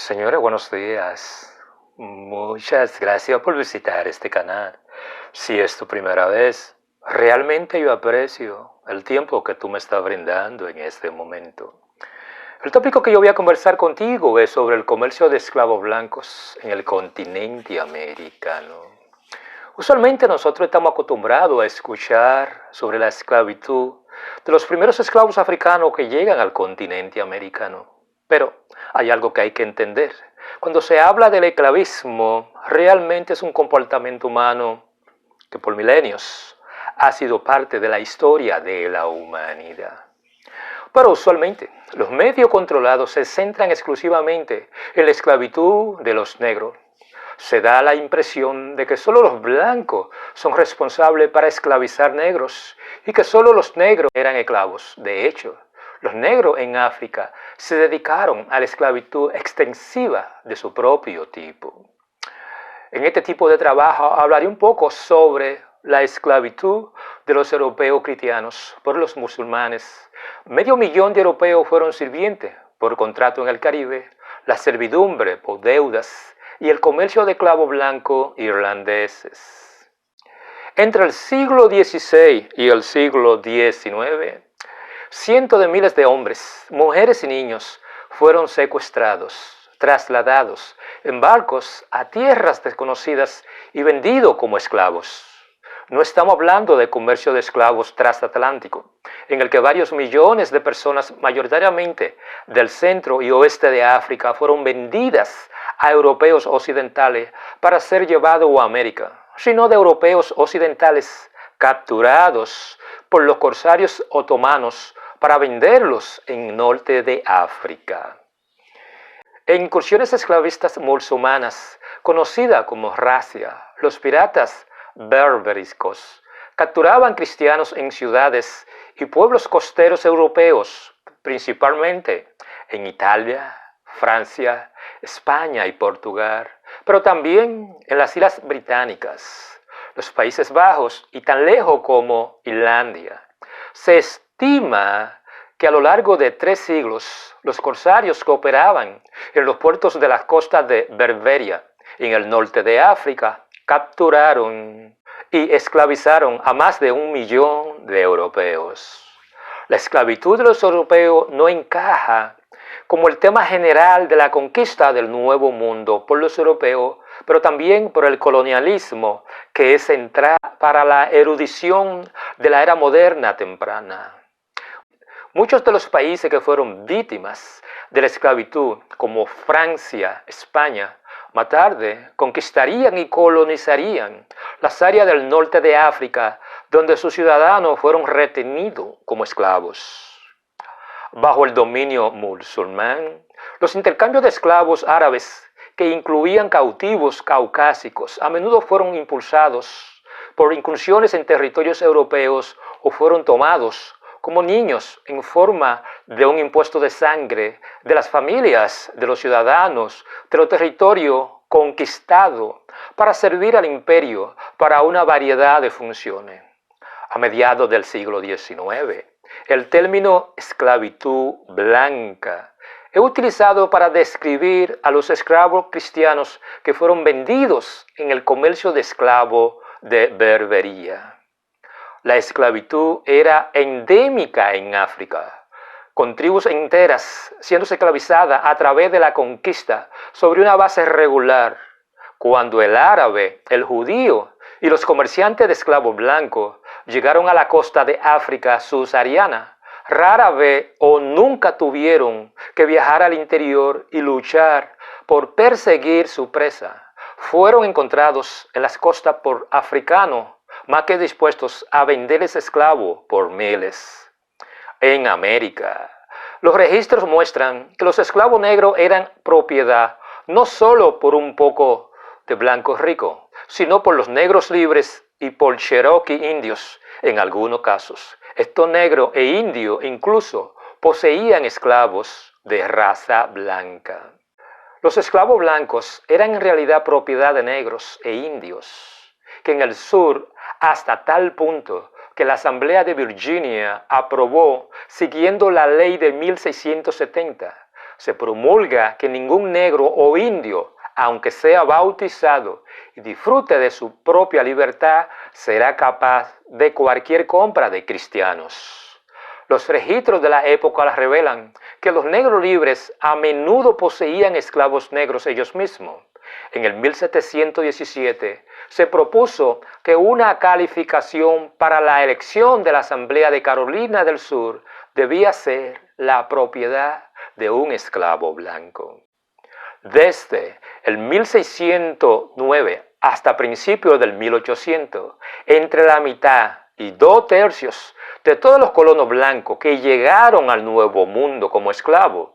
Señora, buenos días. Muchas gracias por visitar este canal. Si es tu primera vez, realmente yo aprecio el tiempo que tú me estás brindando en este momento. El tópico que yo voy a conversar contigo es sobre el comercio de esclavos blancos en el continente americano. Usualmente nosotros estamos acostumbrados a escuchar sobre la esclavitud de los primeros esclavos africanos que llegan al continente americano. Pero hay algo que hay que entender. Cuando se habla del esclavismo, realmente es un comportamiento humano que por milenios ha sido parte de la historia de la humanidad. Pero usualmente los medios controlados se centran exclusivamente en la esclavitud de los negros. Se da la impresión de que solo los blancos son responsables para esclavizar negros y que solo los negros eran esclavos. De hecho, los negros en África se dedicaron a la esclavitud extensiva de su propio tipo. En este tipo de trabajo hablaré un poco sobre la esclavitud de los europeos cristianos por los musulmanes. 500.000 de europeos fueron sirvientes por contrato en el Caribe, la servidumbre por deudas y el comercio de esclavos blancos irlandeses. Entre el siglo XVI y el siglo XIX, cientos de miles de hombres, mujeres y niños fueron secuestrados, trasladados en barcos a tierras desconocidas y vendidos como esclavos. No estamos hablando de comercio de esclavos transatlántico, en el que varios millones de personas, mayoritariamente del centro y oeste de África, fueron vendidas a europeos occidentales para ser llevados a América, sino de europeos occidentales capturados por los corsarios otomanos para venderlos en el norte de África. En incursiones esclavistas musulmanas, conocida como razzia, los piratas berberiscos capturaban cristianos en ciudades y pueblos costeros europeos, principalmente en Italia, Francia, España y Portugal, pero también en las Islas Británicas, los Países Bajos y tan lejos como Islandia. Se estima que a lo largo de 3 siglos los corsarios que operaban en los puertos de las costas de Berberia, en el norte de África, capturaron y esclavizaron a más de 1 millón de europeos. La esclavitud de los europeos no encaja como el tema general de la conquista del Nuevo Mundo por los europeos, pero también por el colonialismo, que es central para la erudición de la era moderna temprana. Muchos de los países que fueron víctimas de la esclavitud, como Francia, España, más tarde conquistarían y colonizarían las áreas del norte de África, donde sus ciudadanos fueron retenidos como esclavos. Bajo el dominio musulmán, los intercambios de esclavos árabes, que incluían cautivos caucásicos, a menudo fueron impulsados por incursiones en territorios europeos o fueron tomados como niños en forma de un impuesto de sangre de las familias de los ciudadanos de los territorios conquistados para servir al imperio para una variedad de funciones. A mediados del siglo XIX, el término esclavitud blanca es utilizado para describir a los esclavos cristianos que fueron vendidos en el comercio de esclavos de Berbería. La esclavitud era endémica en África, con tribus enteras siendo esclavizadas a través de la conquista sobre una base regular. Cuando el árabe, el judío y los comerciantes de esclavos blancos llegaron a la costa de África subsahariana, rara vez o nunca tuvieron que viajar al interior y luchar por perseguir su presa. Fueron encontrados en las costas por africanos, más que dispuestos a venderles esclavos por miles. En América, los registros muestran que los esclavos negros eran propiedad no solo por un poco de blancos ricos, sino por los negros libres y por Cherokee indios en algunos casos. Estos negros e indios incluso poseían esclavos de raza blanca. Los esclavos blancos eran en realidad propiedad de negros e indios, que en el sur, hasta tal punto que la Asamblea de Virginia aprobó, siguiendo la ley de 1670, se promulga que ningún negro o indio, aunque sea bautizado y disfrute de su propia libertad, será capaz de cualquier compra de cristianos. Los registros de la época revelan que los negros libres a menudo poseían esclavos negros ellos mismos. En el 1717 se propuso que una calificación para la elección de la Asamblea de Carolina del Sur debía ser la propiedad de un esclavo blanco. Desde el 1609 hasta principios del 1800, entre la mitad y 2/3 de todos los colonos blancos que llegaron al Nuevo Mundo como esclavos,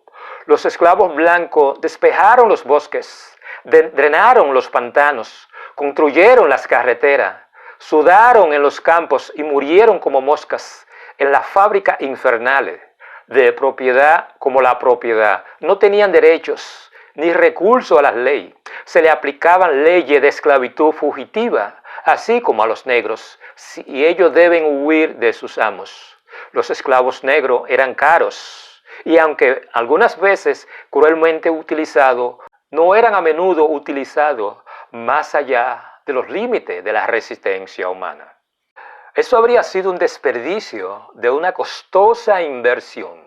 los esclavos blancos despejaron los bosques, drenaron los pantanos, construyeron las carreteras, sudaron en los campos y murieron como moscas en las fábricas infernales. De propiedad como la propiedad, no tenían derechos ni recurso a las leyes. Se le aplicaban leyes de esclavitud fugitiva, así como a los negros, y ellos deben huir de sus amos. Los esclavos negros eran caros, y aunque algunas veces cruelmente utilizados, no eran a menudo utilizados más allá de los límites de la resistencia humana. Eso habría sido un desperdicio de una costosa inversión.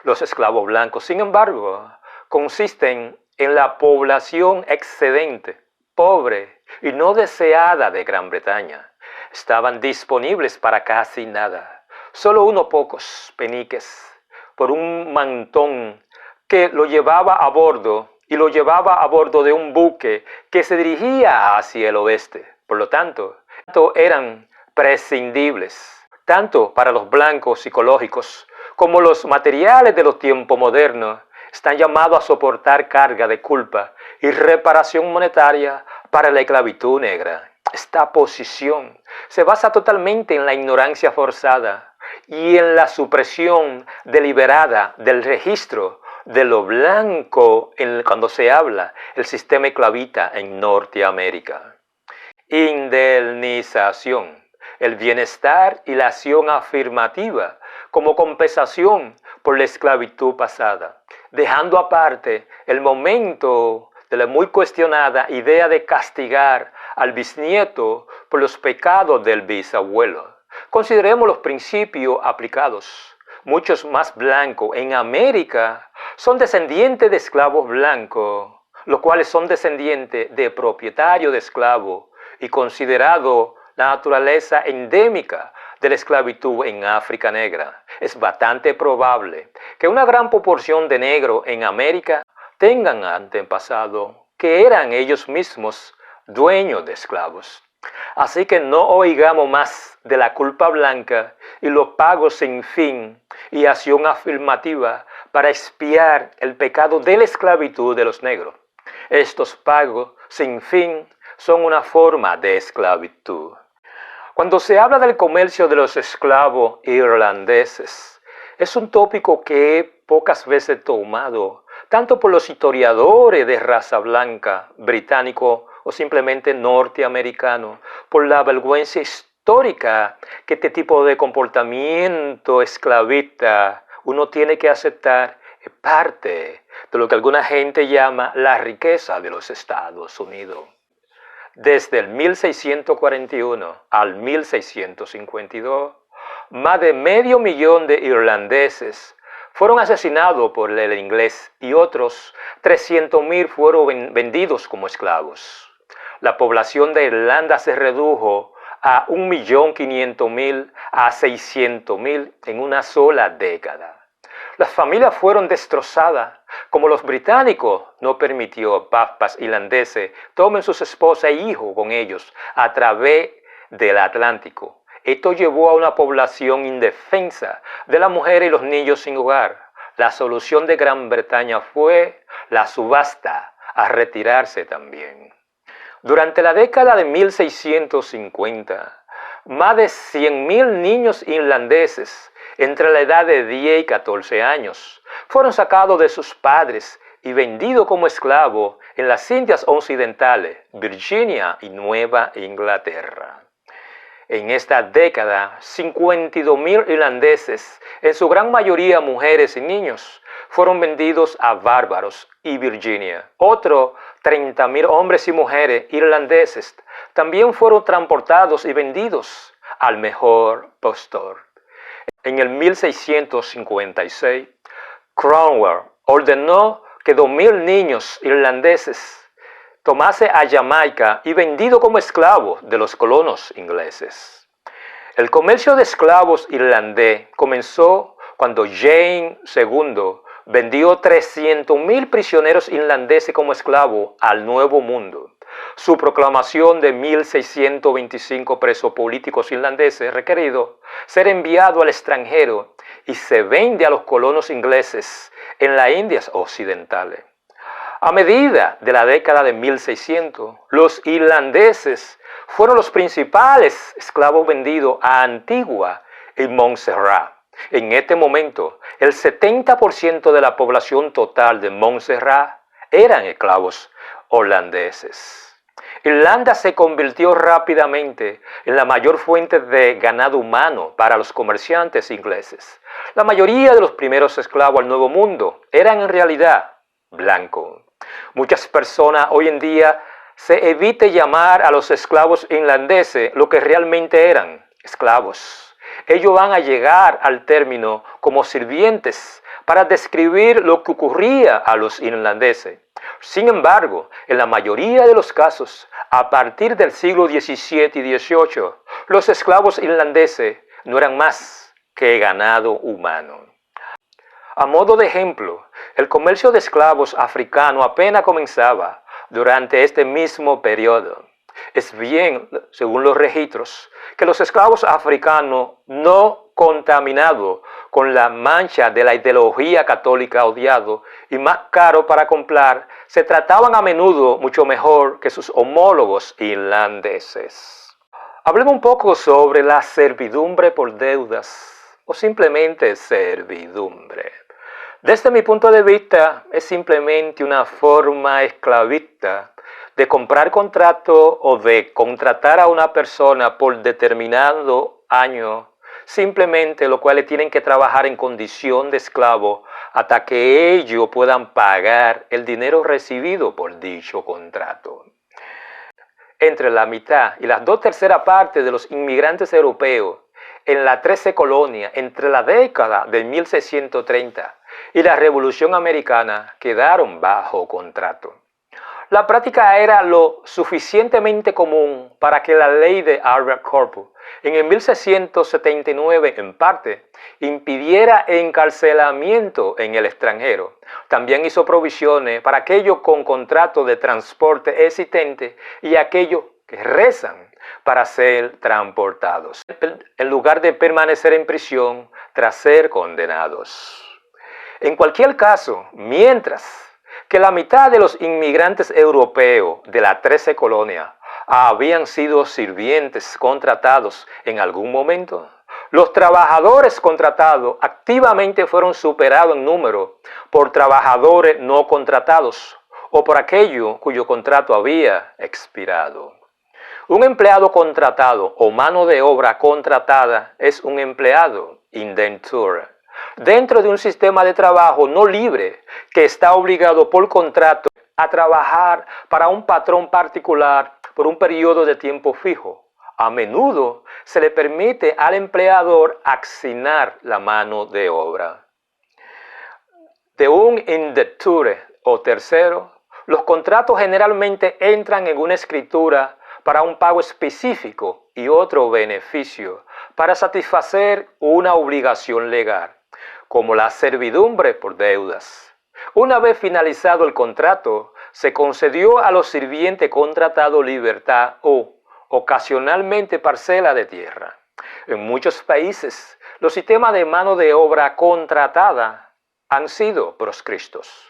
Los esclavos blancos, sin embargo, consisten en la población excedente, pobre y no deseada de Gran Bretaña. Estaban disponibles para casi nada, solo unos pocos peniques por un mantón que lo llevaba a bordo y lo llevaba a bordo de un buque que se dirigía hacia el oeste. Por lo tanto, eran prescindibles, tanto para los blancos psicológicos como los materiales de los tiempos modernos están llamados a soportar carga de culpa y reparación monetaria para la esclavitud negra. Esta posición se basa totalmente en la ignorancia forzada y en la supresión deliberada del registro de lo blanco cuando se habla el sistema esclavista en Norteamérica. Indemnización. El bienestar y la acción afirmativa como compensación por la esclavitud pasada, dejando aparte el momento de la muy cuestionada idea de castigar al bisnieto por los pecados del bisabuelo. Consideremos los principios aplicados. Muchos más blancos en América son descendientes de esclavos blancos, los cuales son descendientes de propietarios de esclavos y considerados la naturaleza endémica de la esclavitud en África negra. Es bastante probable que una gran proporción de negros en América tengan antepasados que eran ellos mismos dueños de esclavos. Así que no oigamos más de la culpa blanca y los pagos sin fin y acción afirmativa para expiar el pecado de la esclavitud de los negros. Estos pagos sin fin son una forma de esclavitud. Cuando se habla del comercio de los esclavos irlandeses, es un tópico que he pocas veces tomado, tanto por los historiadores de raza blanca, británico o simplemente norteamericano, por la vergüenza histórica que este tipo de comportamiento esclavista uno tiene que aceptar, es parte de lo que alguna gente llama la riqueza de los Estados Unidos. Desde el 1641 al 1652, más de 500.000 de irlandeses fueron asesinados por el inglés y otros 300.000 fueron vendidos como esclavos. La población de Irlanda se redujo a 1.500.000 a 600.000 en una sola década. Las familias fueron destrozadas, como los británicos no permitió papas irlandeses tomen sus esposas e hijos con ellos a través del Atlántico. Esto llevó a una población indefensa de las mujeres y los niños sin hogar. La solución de Gran Bretaña fue la subasta, a retirarse también. Durante la década de 1650, más de 100.000 niños irlandeses entre la edad de 10 y 14 años fueron sacados de sus padres y vendidos como esclavos en las Indias Occidentales, Virginia y Nueva Inglaterra. En esta década, 52.000 irlandeses, en su gran mayoría mujeres y niños, fueron vendidos a bárbaros y Virginia. Otros 30.000 hombres y mujeres irlandeses también fueron transportados y vendidos al mejor postor. En el 1656, Cromwell ordenó que 2.000 niños irlandeses tomase a Jamaica y vendido como esclavos de los colonos ingleses. El comercio de esclavos irlandés comenzó cuando James II vendió 300.000 prisioneros irlandeses como esclavos al Nuevo Mundo. Su proclamación de 1625 presos políticos irlandeses requerido ser enviado al extranjero y se vende a los colonos ingleses en las Indias Occidentales. A medida de la década de 1600, los irlandeses fueron los principales esclavos vendidos a Antigua y Montserrat. En este momento, el 70% de la población total de Montserrat eran esclavos holandeses. Irlanda se convirtió rápidamente en la mayor fuente de ganado humano para los comerciantes ingleses. La mayoría de los primeros esclavos al Nuevo Mundo eran en realidad blancos. Muchas personas hoy en día se evita llamar a los esclavos irlandeses lo que realmente eran, esclavos. Ellos van a llegar al término como sirvientes para describir lo que ocurría a los irlandeses. Sin embargo, en la mayoría de los casos, a partir del siglo XVII y XVIII, los esclavos irlandeses no eran más que ganado humano. A modo de ejemplo, el comercio de esclavos africanos apenas comenzaba durante este mismo periodo. Es bien, según los registros, que los esclavos africanos no contaminados con la mancha de la ideología católica odiado y más caro para comprar, se trataban a menudo mucho mejor que sus homólogos irlandeses. Hablemos un poco sobre la servidumbre por deudas o simplemente servidumbre. Desde mi punto de vista, es simplemente una forma esclavista de comprar contrato o de contratar a una persona por determinado año, simplemente lo cual le tienen que trabajar en condición de esclavo hasta que ellos puedan pagar el dinero recibido por dicho contrato. Entre la mitad y las 2/3 partes de los inmigrantes europeos en las 13 colonias entre la década de 1630 y la Revolución Americana quedaron bajo contrato. La práctica era lo suficientemente común para que la ley de Habeas Corpus en el 1679 en parte impidiera encarcelamiento en el extranjero. También hizo provisiones para aquellos con contrato de transporte existente y aquellos que rezan para ser transportados, en lugar de permanecer en prisión tras ser condenados. En cualquier caso, mientras que la mitad de los inmigrantes europeos de las 13 colonias habían sido sirvientes contratados en algún momento, los trabajadores contratados activamente fueron superados en número por trabajadores no contratados o por aquellos cuyo contrato había expirado. Un empleado contratado o mano de obra contratada es un empleado indenture dentro de un sistema de trabajo no libre que está obligado por contrato a trabajar para un patrón particular por un periodo de tiempo fijo. A menudo se le permite al empleador asignar la mano de obra. De un indenture o tercero, los contratos generalmente entran en una escritura para un pago específico y otro beneficio para satisfacer una obligación legal, como la servidumbre por deudas. Una vez finalizado el contrato, se concedió a los sirvientes contratados libertad o, ocasionalmente, parcela de tierra. En muchos países, los sistemas de mano de obra contratada han sido proscritos.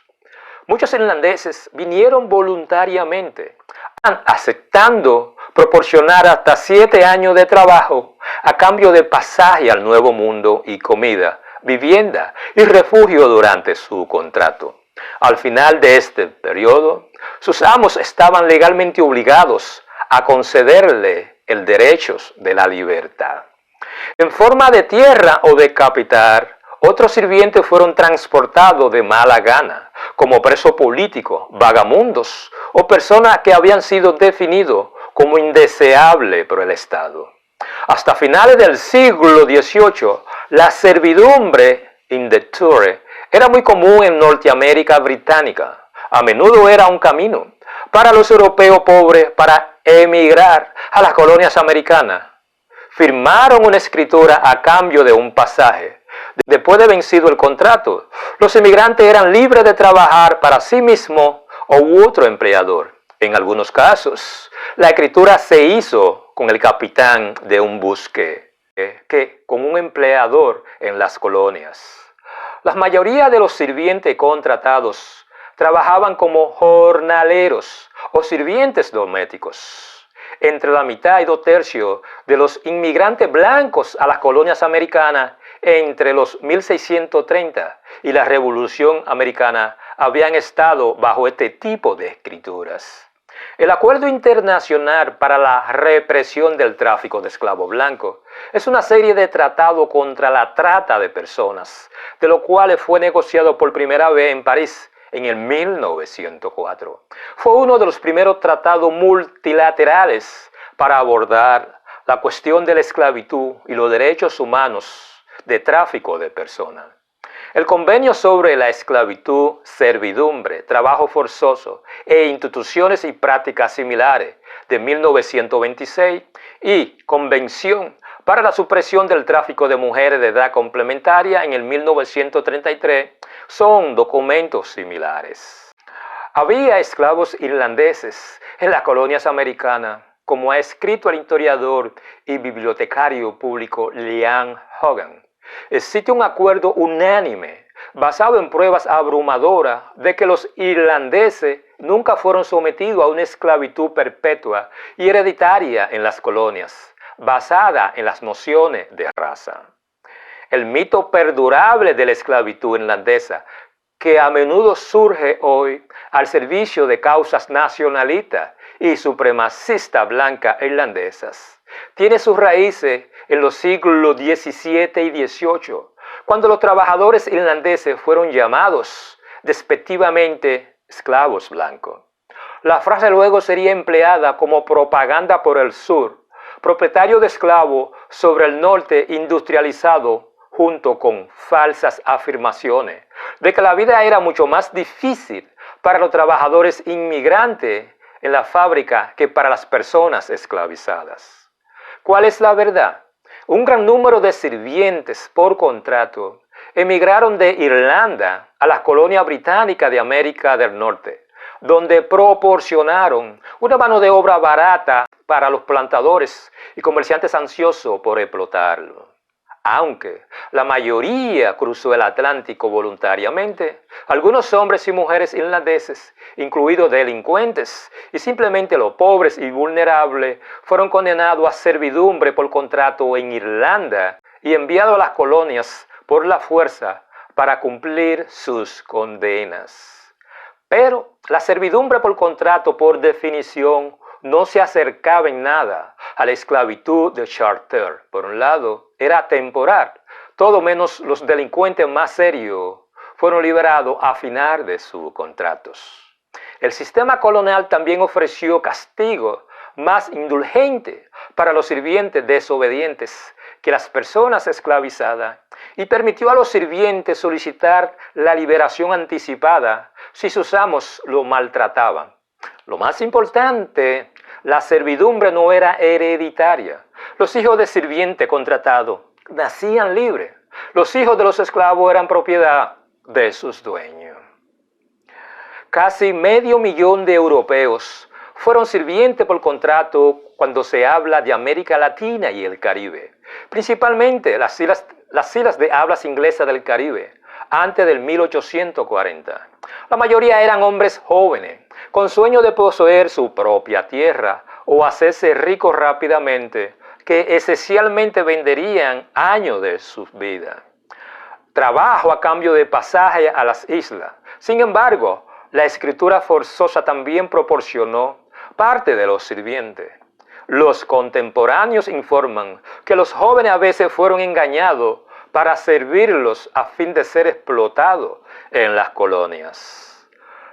Muchos irlandeses vinieron voluntariamente, aceptando proporcionar hasta 7 años de trabajo a cambio de pasaje al Nuevo Mundo y comida, vivienda y refugio durante su contrato. Al final de este periodo, sus amos estaban legalmente obligados a concederle el derecho de la libertad. En forma de tierra o de capital, otros sirvientes fueron transportados de mala gana, como presos políticos, vagamundos o personas que habían sido definidos como indeseables por el Estado. Hasta finales del siglo XVIII, la servidumbre indeture era muy común en Norteamérica británica. A menudo era un camino para los europeos pobres para emigrar a las colonias americanas. Firmaron una escritura a cambio de un pasaje. Después de vencido el contrato, los inmigrantes eran libres de trabajar para sí mismos o otro empleador. En algunos casos, la escritura se hizo con el capitán de un buque, con un empleador en las colonias. La mayoría de los sirvientes contratados trabajaban como jornaleros o sirvientes domésticos. Entre la mitad y 2/3 de los inmigrantes blancos a las colonias americanas entre los 1630 y la Revolución Americana habían estado bajo este tipo de escrituras. El Acuerdo Internacional para la Represión del Tráfico de Esclavos Blancos es una serie de tratados contra la trata de personas, de los cuales fue negociado por primera vez en París en el 1904. Fue uno de los primeros tratados multilaterales para abordar la cuestión de la esclavitud y los derechos humanos de tráfico de personas. El Convenio sobre la esclavitud, servidumbre, trabajo forzoso e instituciones y prácticas similares de 1926 y Convención para la supresión del tráfico de mujeres de edad complementaria en el 1933 son documentos similares. Había esclavos irlandeses en las colonias americanas, como ha escrito el historiador y bibliotecario público Leanne Hogan. Existe un acuerdo unánime, basado en pruebas abrumadoras, de que los irlandeses nunca fueron sometidos a una esclavitud perpetua y hereditaria en las colonias, basada en las nociones de raza. El mito perdurable de la esclavitud irlandesa, que a menudo surge hoy al servicio de causas nacionalistas y supremacistas blancas irlandesas, tiene sus raíces en los siglos XVII y XVIII, cuando los trabajadores irlandeses fueron llamados despectivamente esclavos blancos. La frase luego sería empleada como propaganda por el sur, propietario de esclavos sobre el norte industrializado, junto con falsas afirmaciones de que la vida era mucho más difícil para los trabajadores inmigrantes en la fábrica que para las personas esclavizadas. ¿Cuál es la verdad? Un gran número de sirvientes por contrato emigraron de Irlanda a las colonias británicas de América del Norte, donde proporcionaron una mano de obra barata para los plantadores y comerciantes ansiosos por explotarlo. Aunque la mayoría cruzó el Atlántico voluntariamente, algunos hombres y mujeres irlandeses, incluidos delincuentes y simplemente los pobres y vulnerables, fueron condenados a servidumbre por contrato en Irlanda y enviados a las colonias por la fuerza para cumplir sus condenas. Pero la servidumbre por contrato, por definición, no se acercaba en nada a la esclavitud de Charter. Por un lado, era temporal. Todo menos los delincuentes más serios fueron liberados a final de sus contratos. El sistema colonial también ofreció castigo más indulgente para los sirvientes desobedientes que las personas esclavizadas y permitió a los sirvientes solicitar la liberación anticipada si sus amos lo maltrataban. Lo más importante, la servidumbre no era hereditaria. Los hijos de sirviente contratado nacían libres. Los hijos de los esclavos eran propiedad de sus dueños. Casi 500.000 de europeos fueron sirvientes por contrato cuando se habla de América Latina y el Caribe, principalmente las islas de hablas inglesas del Caribe, antes del 1840. La mayoría eran hombres jóvenes, con sueño de poseer su propia tierra o hacerse ricos rápidamente, que esencialmente venderían años de sus vidas. Trabajo a cambio de pasaje a las islas. Sin embargo, la escritura forzosa también proporcionó parte de los sirvientes. Los contemporáneos informan que los jóvenes a veces fueron engañados para servirlos a fin de ser explotados en las colonias.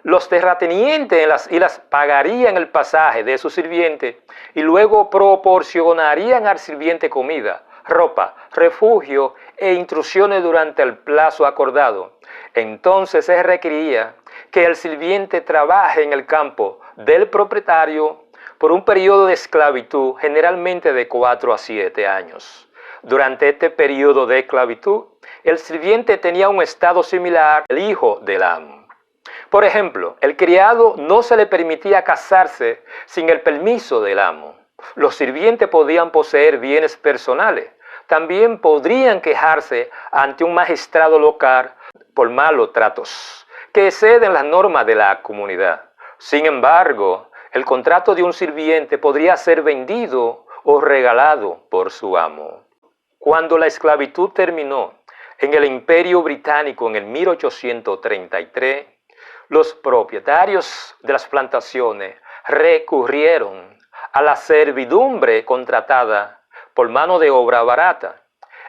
Los terratenientes en las islas pagarían el pasaje de su sirviente y luego proporcionarían al sirviente comida, ropa, refugio e instrucciones durante el plazo acordado. Entonces se requería que el sirviente trabaje en el campo del propietario por un periodo de esclavitud, generalmente de 4 a 7 años. Durante este periodo de esclavitud, el sirviente tenía un estado similar al hijo del amo. Por ejemplo, el criado no se le permitía casarse sin el permiso del amo. Los sirvientes podían poseer bienes personales. También podrían quejarse ante un magistrado local por malos tratos, que exceden las normas de la comunidad. Sin embargo, el contrato de un sirviente podría ser vendido o regalado por su amo. Cuando la esclavitud terminó en el Imperio Británico en el 1833, los propietarios de las plantaciones recurrieron a la servidumbre contratada por mano de obra barata.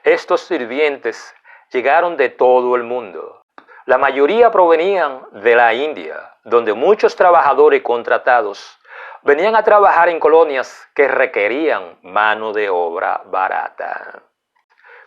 Estos sirvientes llegaron de todo el mundo. La mayoría provenían de la India, donde muchos trabajadores contratados venían a trabajar en colonias que requerían mano de obra barata.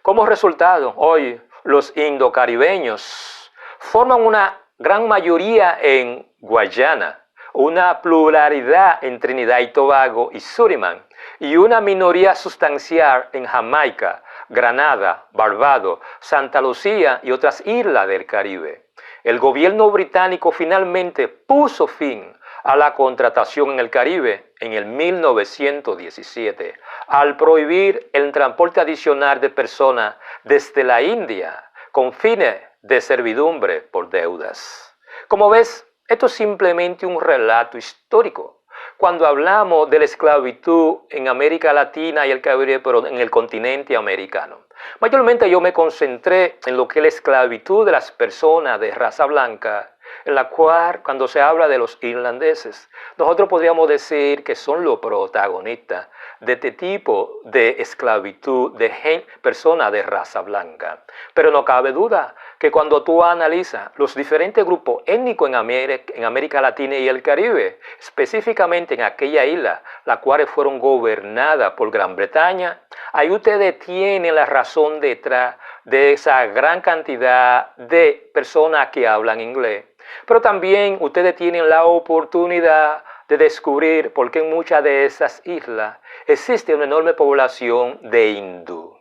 Como resultado, hoy los indocaribeños forman una gran mayoría en Guayana, una pluralidad en Trinidad y Tobago y Surinam, y una minoría sustancial en Jamaica, Granada, Barbados, Santa Lucía y otras islas del Caribe. El gobierno británico finalmente puso fin a la contratación en el Caribe en el 1917, al prohibir el transporte adicional de personas desde la India con fines de servidumbre por deudas. Como ves, esto es simplemente un relato histórico. Cuando hablamos de la esclavitud en América Latina y el Caribe, pero en el continente americano, mayormente yo me concentré en lo que es la esclavitud de las personas de raza blanca, en la cual, cuando se habla de los irlandeses, nosotros podríamos decir que son los protagonistas de este tipo de esclavitud de personas de raza blanca. Pero no cabe duda que cuando tú analizas los diferentes grupos étnicos en América Latina y el Caribe, específicamente en aquella isla, las cuales fueron gobernadas por Gran Bretaña, ahí ustedes tienen la razón detrás de esa gran cantidad de personas que hablan inglés. Pero también ustedes tienen la oportunidad de descubrir por qué en muchas de esas islas existe una enorme población de hindú.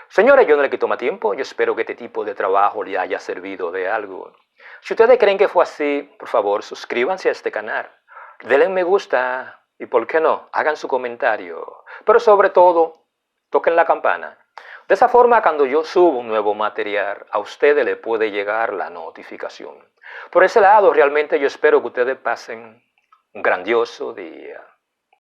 Señores, yo no le quito más tiempo, yo espero que este tipo de trabajo le haya servido de algo. Si ustedes creen que fue así, por favor, suscríbanse a este canal, denle me gusta y, ¿por qué no?, hagan su comentario. Pero sobre todo, toquen la campana. De esa forma, cuando yo subo un nuevo material, a ustedes les puede llegar la notificación. Por ese lado, realmente yo espero que ustedes pasen un grandioso día.